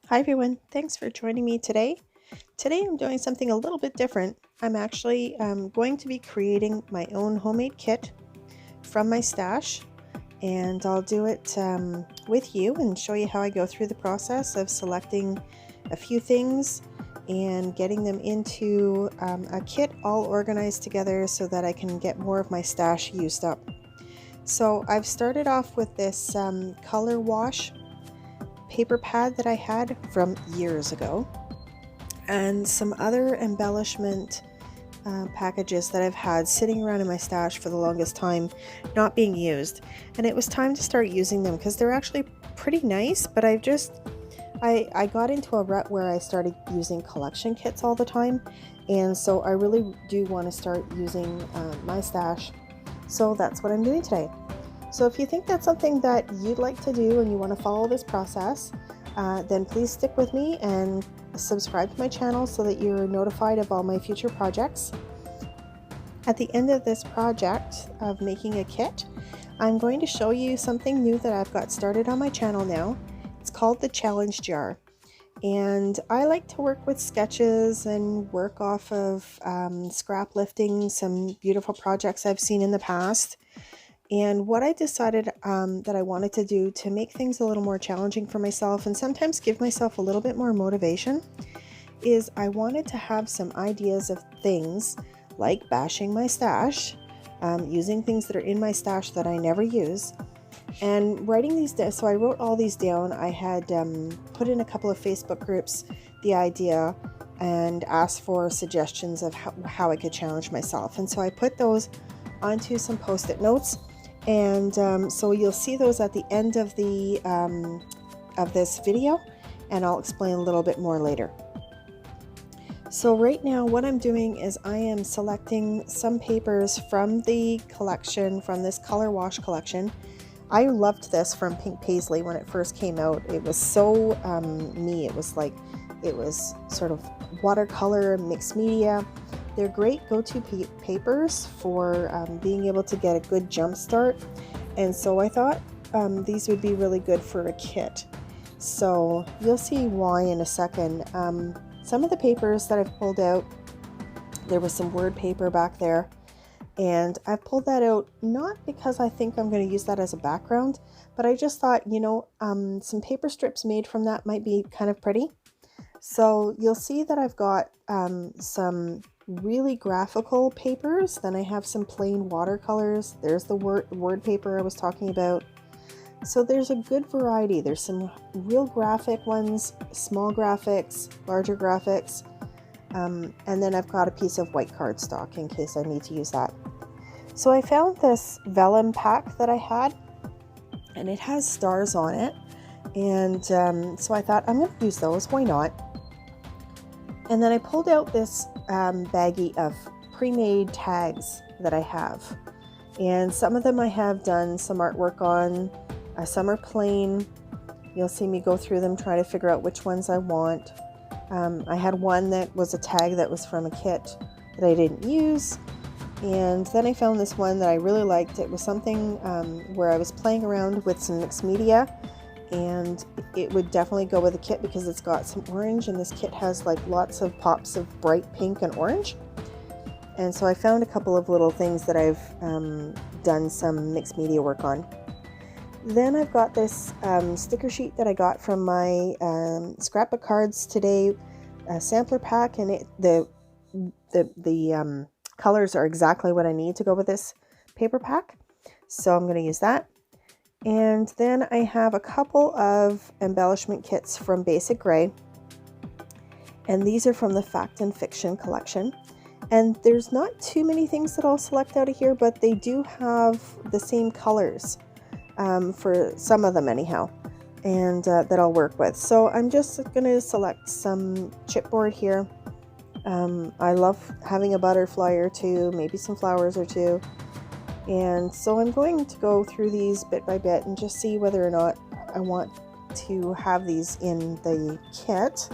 Hi everyone, thanks for joining me today. Today I'm doing something a little bit different. I'm actually going to be creating my own homemade kit from my stash, and I'll do it with you and show you how I go through the process of selecting a few things and getting them into a kit all organized together so that I can get more of my stash used up. So I've started off with this color wash paper pad that I had from years ago, and some other embellishment packages that I've had sitting around in my stash for the longest time, not being used. And it was time to start using them because they're actually pretty nice, but I got into a rut where I started using collection kits all the time, and so I really do want to start using my stash. So that's what I'm doing today. So if you think that's something that you'd like to do and you want to follow this process, then please stick with me and subscribe to my channel so that you're notified of all my future projects. At the end of this project of making a kit, I'm going to show you something new that I've got started on my channel now. It's called the challenge jar, and I like to work with sketches and work off of scrap lifting some beautiful projects I've seen in the past. And what I decided that I wanted to do to make things a little more challenging for myself and sometimes give myself a little bit more motivation is I wanted to have some ideas of things like bashing my stash, using things that are in my stash that I never use, and writing these down. So I wrote all these down. I had put in a couple of Facebook groups the idea and asked for suggestions of how I could challenge myself. And so I put those onto some post-it notes. And so you'll see those at the end of the of this video, and I'll explain a little bit more later. So right now what I'm doing is I am selecting some papers from the collection, from this color wash collection. I loved this from Pink Paislee when it first came out. It was so me. It was sort of watercolor, mixed media. They're great go-to papers for being able to get a good jump start, and so I thought these would be really good for a kit. So you'll see why in a second. Some of the papers that I've pulled out, there was some word paper back there, and I pulled that out not because I think I'm going to use that as a background, but I just thought, some paper strips made from that might be kind of pretty. So you'll see that I've got some really graphical papers. Then I have some plain watercolors. There's the word paper I was talking about. So there's a good variety. There's some real graphic ones, small graphics, larger graphics, and then I've got a piece of white cardstock in case I need to use that. So I found this vellum pack that I had, and it has stars on it, and so I thought I'm going to use those. Why not? And then I pulled out this baggie of pre-made tags that I have, and some of them I have done some artwork on, some are plain. You'll see me go through them, try to figure out which ones I want. I had one that was a tag that was from a kit that I didn't use, and then I found this one that I really liked. It was something where I was playing around with some mixed media, and it would definitely go with the kit because it's got some orange, and this kit has like lots of pops of bright pink and orange. And so I found a couple of little things that I've done some mixed media work on. Then I've got this sticker sheet that I got from my scrapbook cards today, a sampler pack, and the colors are exactly what I need to go with this paper pack, so I'm going to use that. And then I have a couple of embellishment kits from Basic Gray, and these are from the Fact and Fiction collection. And there's not too many things that I'll select out of here, but they do have the same colors for some of them anyhow, and that I'll work with. So I'm just going to select some chipboard here. I love having a butterfly or two, maybe some flowers or two. And so I'm going to go through these bit by bit and just see whether or not I want to have these in the kit.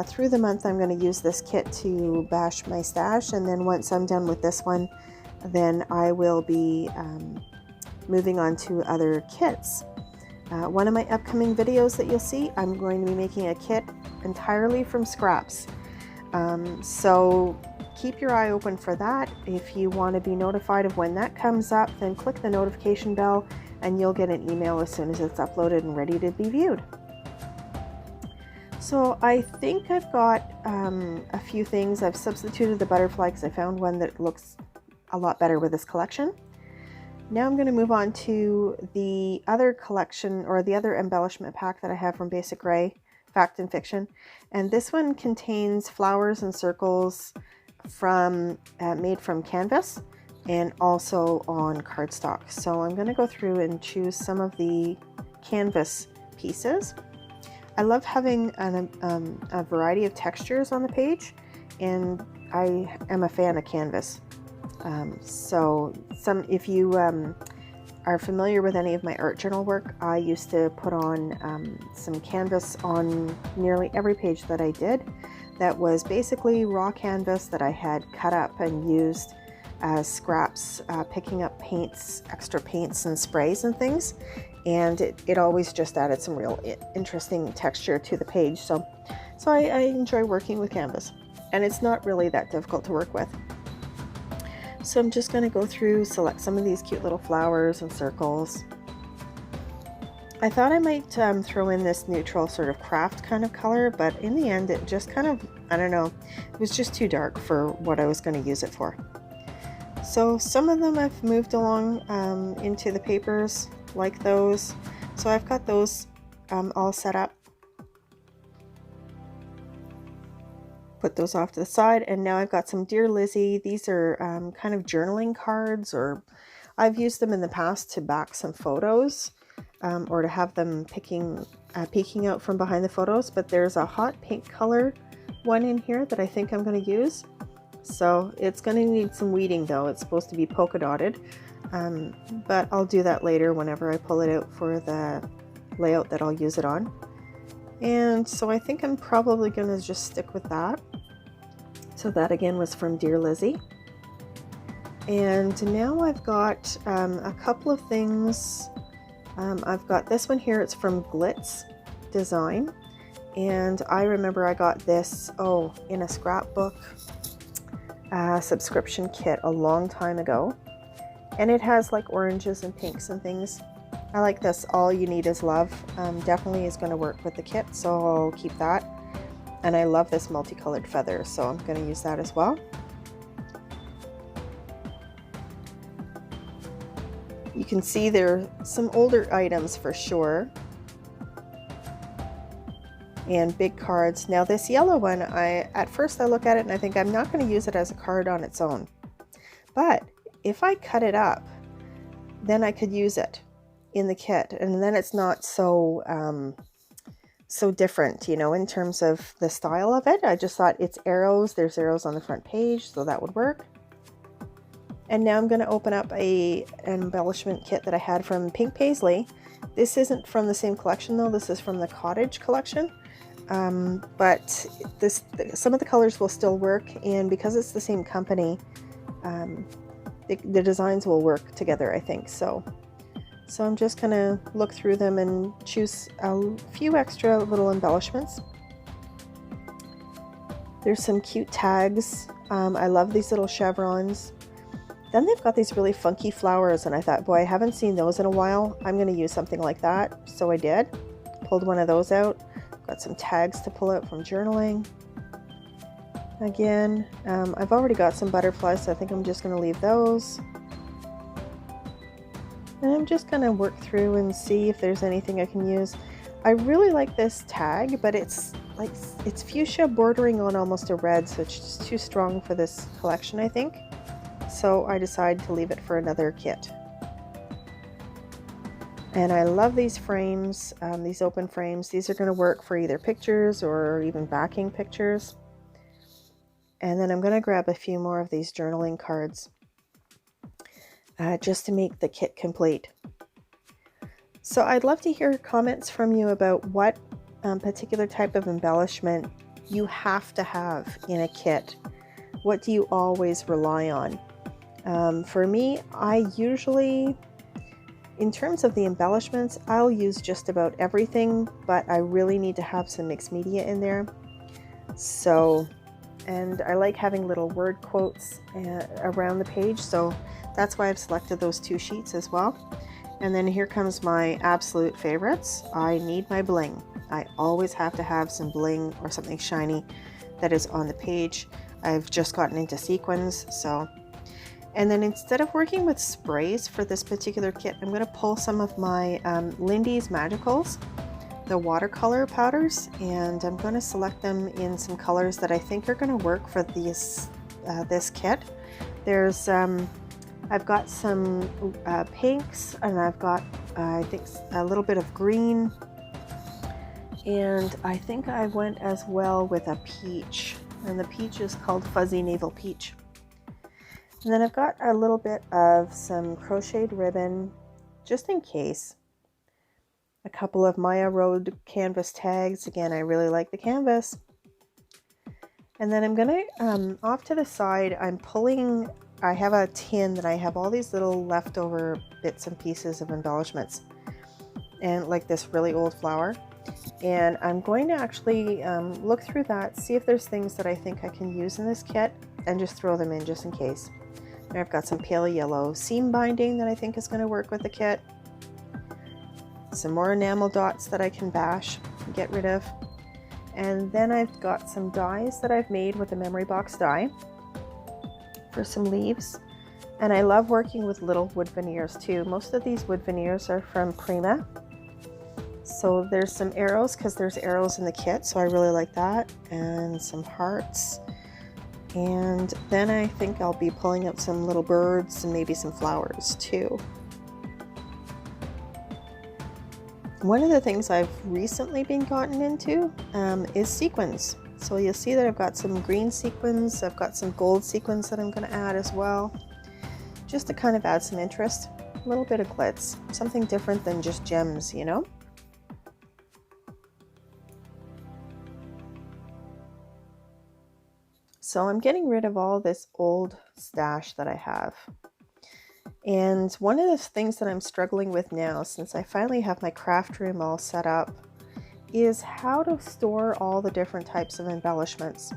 Through the month I'm going to use this kit to bash my stash, and then once I'm done with this one, then I will be moving on to other kits. One of my upcoming videos that you'll see, I'm going to be making a kit entirely from scraps. So keep your eye open for that. If you want to be notified of when that comes up, then click the notification bell and you'll get an email as soon as it's uploaded and ready to be viewed. So I think I've got a few things. I've substituted the butterfly because I found one that looks a lot better with this collection. Now I'm going to move on to the other collection, or the other embellishment pack that I have from Basic Grey, Fact and Fiction. And this one contains flowers and circles from made from canvas and also on cardstock. So I'm going to go through and choose some of the canvas pieces. I love having a variety of textures on the page, and I am a fan of canvas. If you are familiar with any of my art journal work, I used to put on some canvas on nearly every page that I did. That was basically raw canvas that I had cut up and used as scraps, picking up paints, extra paints and sprays and things. And it always just added some real interesting texture to the page. So I enjoy working with canvas, and it's not really that difficult to work with. So I'm just going to go through, select some of these cute little flowers and circles. I thought I might throw in this neutral sort of craft kind of color, but in the end it just kind of, I don't know, it was just too dark for what I was going to use it for. So some of them I've moved along into the papers, like those. So I've got those all set up. Put those off to the side, and now I've got some Dear Lizzie. These are kind of journaling cards, or I've used them in the past to back some photos, or to have them peeking out from behind the photos. But there's a hot pink color one in here that I think I'm going to use. So it's going to need some weeding though. It's supposed to be polka dotted, but I'll do that later whenever I pull it out for the layout that I'll use it on. And so I think I'm probably going to just stick with that. So that again was from Dear Lizzie. And now I've got a couple of things. I've got this one here. It's from Glitz Design. And I remember I got this, in a scrapbook subscription kit a long time ago. And it has like oranges and pinks and things. I like this All You Need Is Love. Definitely is going to work with the kit, so I'll keep that. And I love this multicolored feather, so I'm going to use that as well. You can see there are some older items for sure. And big cards. Now this yellow one, at first I look at it and I think I'm not going to use it as a card on its own. But if I cut it up, then I could use it in the kit, and then it's not so different, you know, in terms of the style of it. I just thought it's arrows. There's arrows on the front page, so that would work. And now I'm going to open up an embellishment kit that I had from Pink Paislee. This isn't from the same collection though. This is from the Cottage collection. But some of the colors will still work, and because it's the same company, the designs will work together, I think. So I'm just going to look through them and choose a few extra little embellishments. There's some cute tags. I love these little chevrons. Then they've got these really funky flowers, and I thought, boy, I haven't seen those in a while. I'm going to use something like that. So I did. Pulled one of those out. Got some tags to pull out from journaling. Again, I've already got some butterflies, so I think I'm just going to leave those. And I'm just going to work through and see if there's anything I can use. I really like this tag, but it's fuchsia bordering on almost a red, so it's just too strong for this collection, I think. So I decided to leave it for another kit. And I love these frames, these open frames. These are going to work for either pictures or even backing pictures. And then I'm going to grab a few more of these journaling cards. Just to make the kit complete. So I'd love to hear comments from you about what particular type of embellishment you have to have in a kit. What do you always rely on? For me, I usually, In terms of the embellishments, I'll use just about everything, but I really need to have some mixed media in there. So, and I like having little word quotes around the page, so that's why I've selected those 2 sheets as well. And then here comes my absolute favorites. I need my bling. I always have to have some bling or something shiny that is on the page. I've just gotten into sequins, so. And then instead of working with sprays for this particular kit, I'm going to pull some of my Lindy's Magicals, the watercolor powders, and I'm going to select them in some colors that I think are going to work for this kit. There's I've got some pinks, and I've got I think a little bit of green, and I think I went as well with a peach, and the peach is called Fuzzy Navel Peach. And then I've got a little bit of some crocheted ribbon, just in case. A couple of Maya Road canvas tags. Again, I really like the canvas. And then I'm gonna, off to the side, I have a tin that I have all these little leftover bits and pieces of embellishments. And like this really old flower. And I'm going to actually look through that, see if there's things that I think I can use in this kit, and just throw them in just in case. And I've got some pale yellow seam binding that I think is going to work with the kit. Some more enamel dots that I can bash and get rid of. And then I've got some dies that I've made with a memory box die for some leaves. And I love working with little wood veneers too. Most of these wood veneers are from Prima. So there's some arrows, because there's arrows in the kit, so I really like that. And some hearts. And then I think I'll be pulling up some little birds and maybe some flowers too. One of the things I've recently been gotten into is sequins. So you'll see that I've got some green sequins, I've got some gold sequins that I'm going to add as well, just to kind of add some interest. A little bit of glitz, something different than just gems, you know? So I'm getting rid of all this old stash that I have. And one of the things that I'm struggling with now, since I finally have my craft room all set up, is how to store all the different types of embellishments.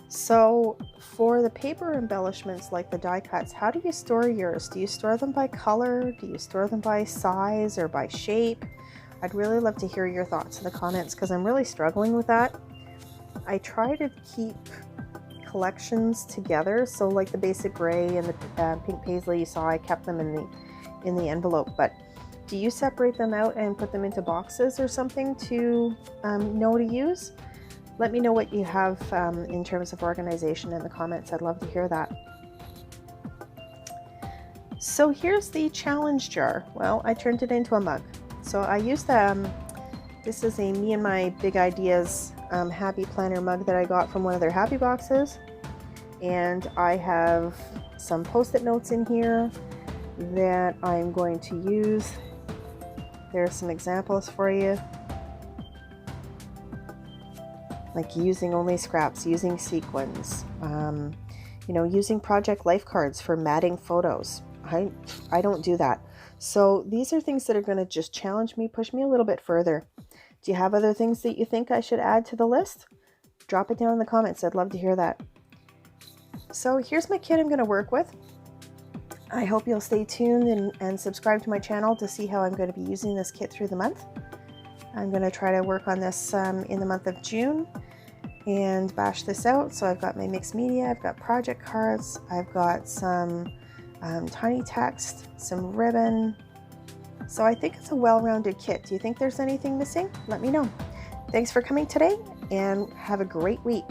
So for the paper embellishments like the die cuts, how do you store yours? Do you store them by color? Do you store them by size or by shape? I'd really love to hear your thoughts in the comments, because I'm really struggling with that. I try to keep collections together, so like the basic gray and the Pink Paislee you saw, I kept them in the envelope. But do you separate them out and put them into boxes or something to know to use? Let me know what you have in terms of organization in the comments. I'd love to hear that. So here's the challenge jar. Well, I turned it into a mug. So I used this is a Me and My Big Ideas Happy Planner mug that I got from one of their happy boxes, and I have some post-it notes in here that I'm going to use. There are some examples for you, like using only scraps, using sequins, you know, using project life cards for matting photos. I don't do that. So these are things that are going to just challenge me, push me a little bit further. Do you have other things that you think I should add to the list? Drop it down in the comments. I'd love to hear that. So here's my kit I'm going to work with. I hope you'll stay tuned and subscribe to my channel to see how I'm going to be using this kit through the month. I'm going to try to work on this in the month of June and bash this out. So I've got my mixed media, I've got project cards, I've got some tiny text, some ribbon. So I think it's a well-rounded kit. Do you think there's anything missing? Let me know. Thanks for coming today, and have a great week.